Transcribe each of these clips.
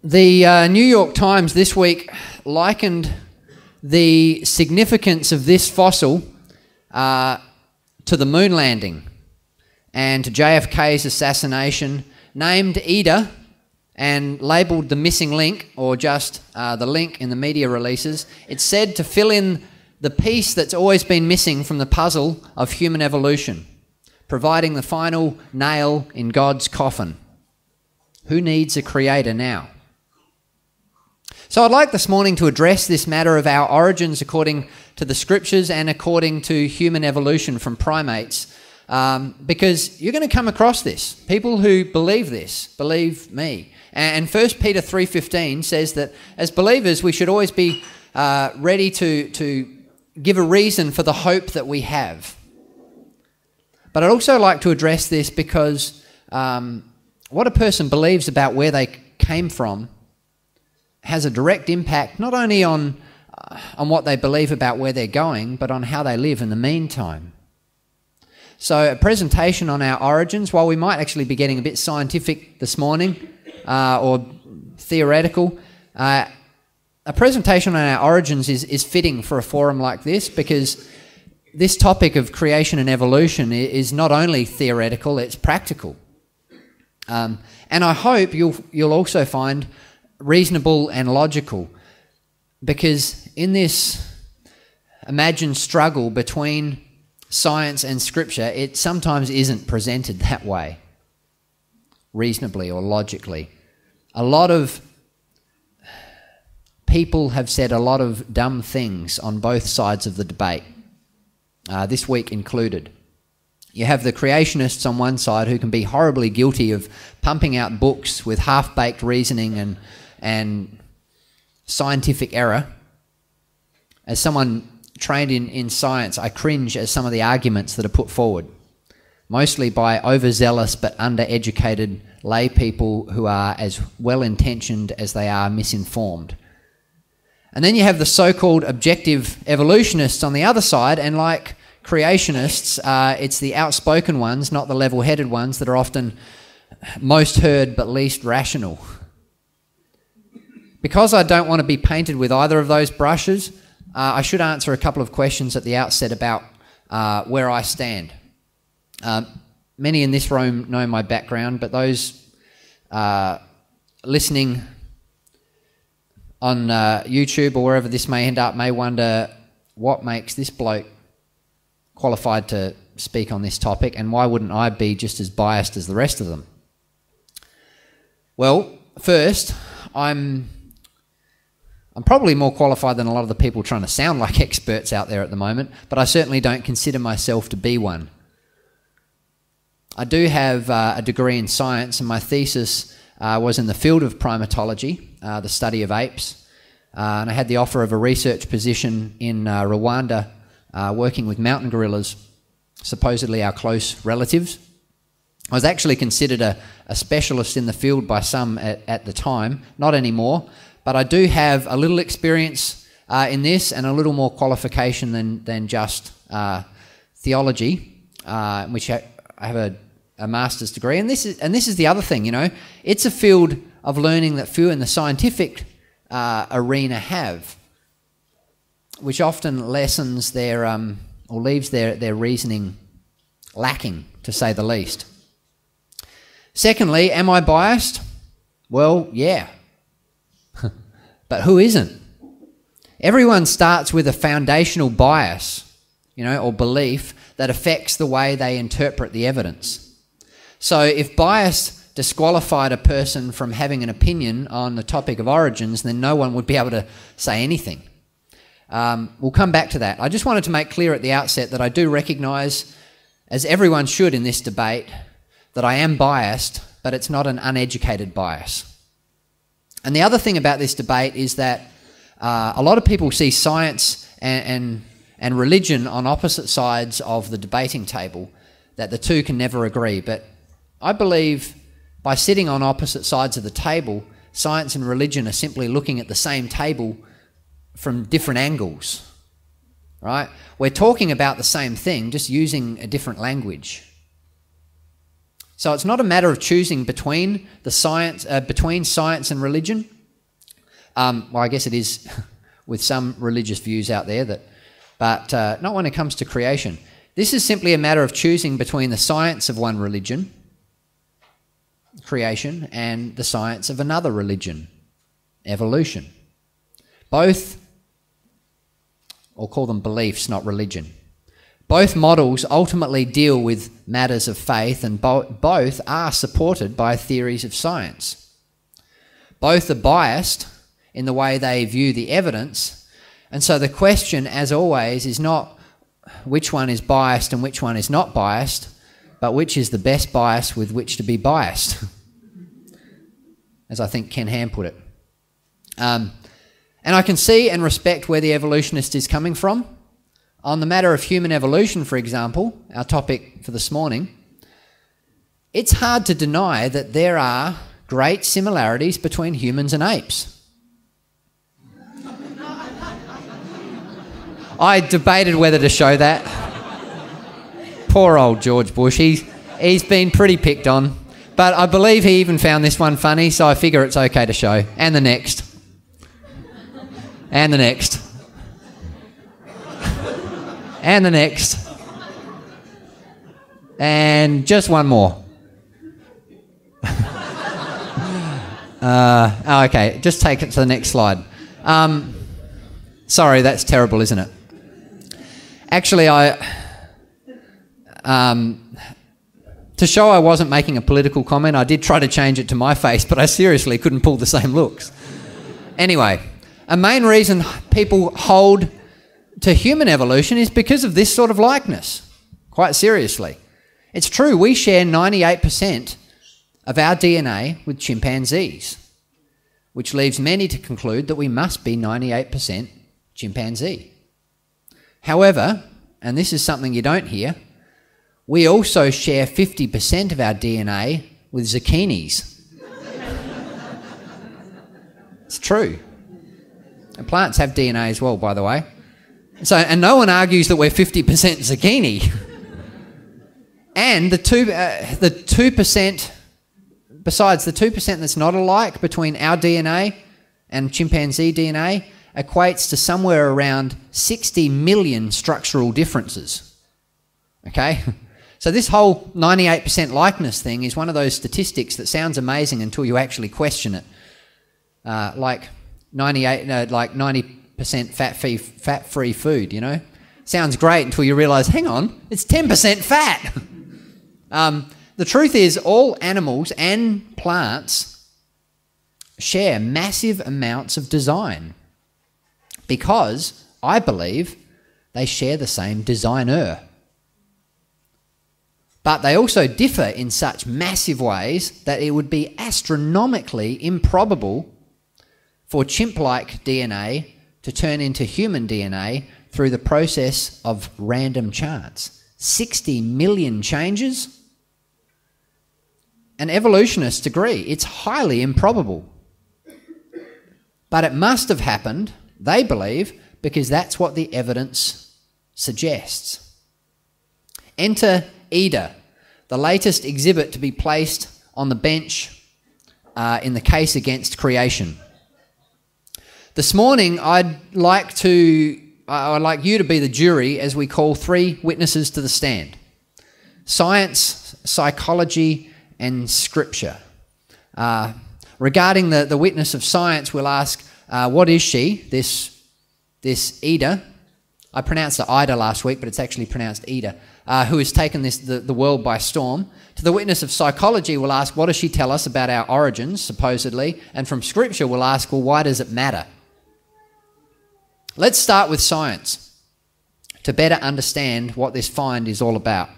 The New York Times this week likened the significance of this fossil to the moon landing and to JFK's assassination, named Ida and labelled the missing link, or just the link in the media releases. It's said to fill in the piece that's always been missing from the puzzle of human evolution, providing the final nail in God's coffin. Who needs a creator now? So I'd like this morning to address this matter of our origins according to the scriptures and according to human evolution from primates, because you're going to come across this. People who believe this, believe me. And 1 Peter 3:15 says that as believers we should always be ready to give a reason for the hope that we have. But I'd also like to address this because what a person believes about where they came from has a direct impact not only on what they believe about where they're going, but on how they live in the meantime. So a presentation on our origins, while we might actually be getting a bit scientific this morning or theoretical, a presentation on our origins is fitting for a forum like this, because this topic of creation and evolution is not only theoretical, it's practical. And I hope you'll also find reasonable and logical, because in this imagined struggle between science and scripture, it sometimes isn't presented that way, reasonably or logically. A lot of people have said a lot of dumb things on both sides of the debate, this week included. You have the creationists on one side who can be horribly guilty of pumping out books with half-baked reasoning and scientific error. As someone trained in science, I cringe at some of the arguments that are put forward, mostly by overzealous but undereducated lay people who are as well-intentioned as they are misinformed. And then you have the so-called objective evolutionists on the other side, and like creationists, it's the outspoken ones, not the level-headed ones, that are often most heard but least rational. Because I don't want to be painted with either of those brushes, I should answer a couple of questions at the outset about where I stand. Many in this room know my background, but those listening on YouTube or wherever this may end up may wonder what makes this bloke qualified to speak on this topic, and why wouldn't I be just as biased as the rest of them? Well, first, I'm probably more qualified than a lot of the people trying to sound like experts out there at the moment, but I certainly don't consider myself to be one. I do have a degree in science, and my thesis was in the field of primatology, the study of apes, and I had the offer of a research position in Rwanda, working with mountain gorillas, supposedly our close relatives. I was actually considered a specialist in the field by some at the time, not anymore, but I do have a little experience in this and a little more qualification than just theology, which I have a master's degree. And this is the other thing, you know. It's a field of learning that few in the scientific arena have, which often lessens their or leaves their reasoning lacking, to say the least. Secondly, am I biased? Well, yeah. But who isn't? Everyone starts with a foundational bias, you know, or belief that affects the way they interpret the evidence. So if bias disqualified a person from having an opinion on the topic of origins, then no one would be able to say anything. We'll come back to that. I just wanted to make clear at the outset that I do recognise, as everyone should in this debate, that I am biased, but it's not an uneducated bias. And the other thing about this debate is that a lot of people see science and religion on opposite sides of the debating table, that the two can never agree. But I believe by sitting on opposite sides of the table, science and religion are simply looking at the same table from different angles, right? We're talking about the same thing, just using a different language. So it's not a matter of choosing between science and religion. Well, I guess it is with some religious views out there, but not when it comes to creation. This is simply a matter of choosing between the science of one religion, creation, and the science of another religion, evolution. Both, or call them beliefs, not religion. Both models ultimately deal with matters of faith, and both are supported by theories of science. Both are biased in the way they view the evidence, and so the question, as always, is not which one is biased and which one is not biased, but which is the best bias with which to be biased, as I think Ken Ham put it. And I can see and respect where the evolutionist is coming from. On the matter of human evolution, for example, our topic for this morning, it's hard to deny that there are great similarities between humans and apes. I debated whether to show that. Poor old George Bush. He's been pretty picked on. But I believe he even found this one funny, so I figure it's okay to show. And the next. And the next. And the next. And just one more. Okay, just take it to the next slide. Sorry, that's terrible, isn't it? Actually, to show I wasn't making a political comment, I did try to change it to my face, but I seriously couldn't pull the same looks. Anyway, a main reason people hold to human evolution is because of this sort of likeness, quite seriously. It's true, we share 98% of our DNA with chimpanzees, which leaves many to conclude that we must be 98% chimpanzee. However, and this is something you don't hear, we also share 50% of our DNA with zucchinis. It's true. And plants have DNA as well, by the way. So, and no one argues that we're 50% zucchini. And the 2%, besides the 2% that's not alike between our DNA and chimpanzee DNA, equates to somewhere around 60 million structural differences. Okay? So this whole 98% likeness thing is one of those statistics that sounds amazing until you actually question it. Like 90% fat-free food, you know? Sounds great until you realise, hang on, it's 10% fat. The truth is all animals and plants share massive amounts of design because I believe they share the same designer. But they also differ in such massive ways that it would be astronomically improbable for chimp-like DNA to turn into human DNA through the process of random chance. 60 million changes? And evolutionists agree it's highly improbable. But it must have happened, they believe, because that's what the evidence suggests. Enter Ida, the latest exhibit to be placed on the bench in the case against creation. This morning, I'd like you to be the jury as we call 3 witnesses to the stand. Science, psychology, and scripture. Regarding the witness of science, we'll ask, what is she, this Ida? I pronounced it Ida last week, but it's actually pronounced Ida, who has taken the world by storm. To the witness of psychology, we'll ask, what does she tell us about our origins, supposedly? And from scripture, we'll ask, well, why does it matter? Let's start with science to better understand what this find is all about.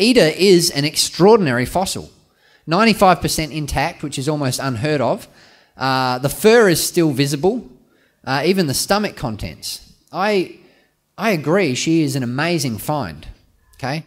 Ida is an extraordinary fossil, 95% intact, which is almost unheard of. The fur is still visible, even the stomach contents. I agree, she is an amazing find, okay?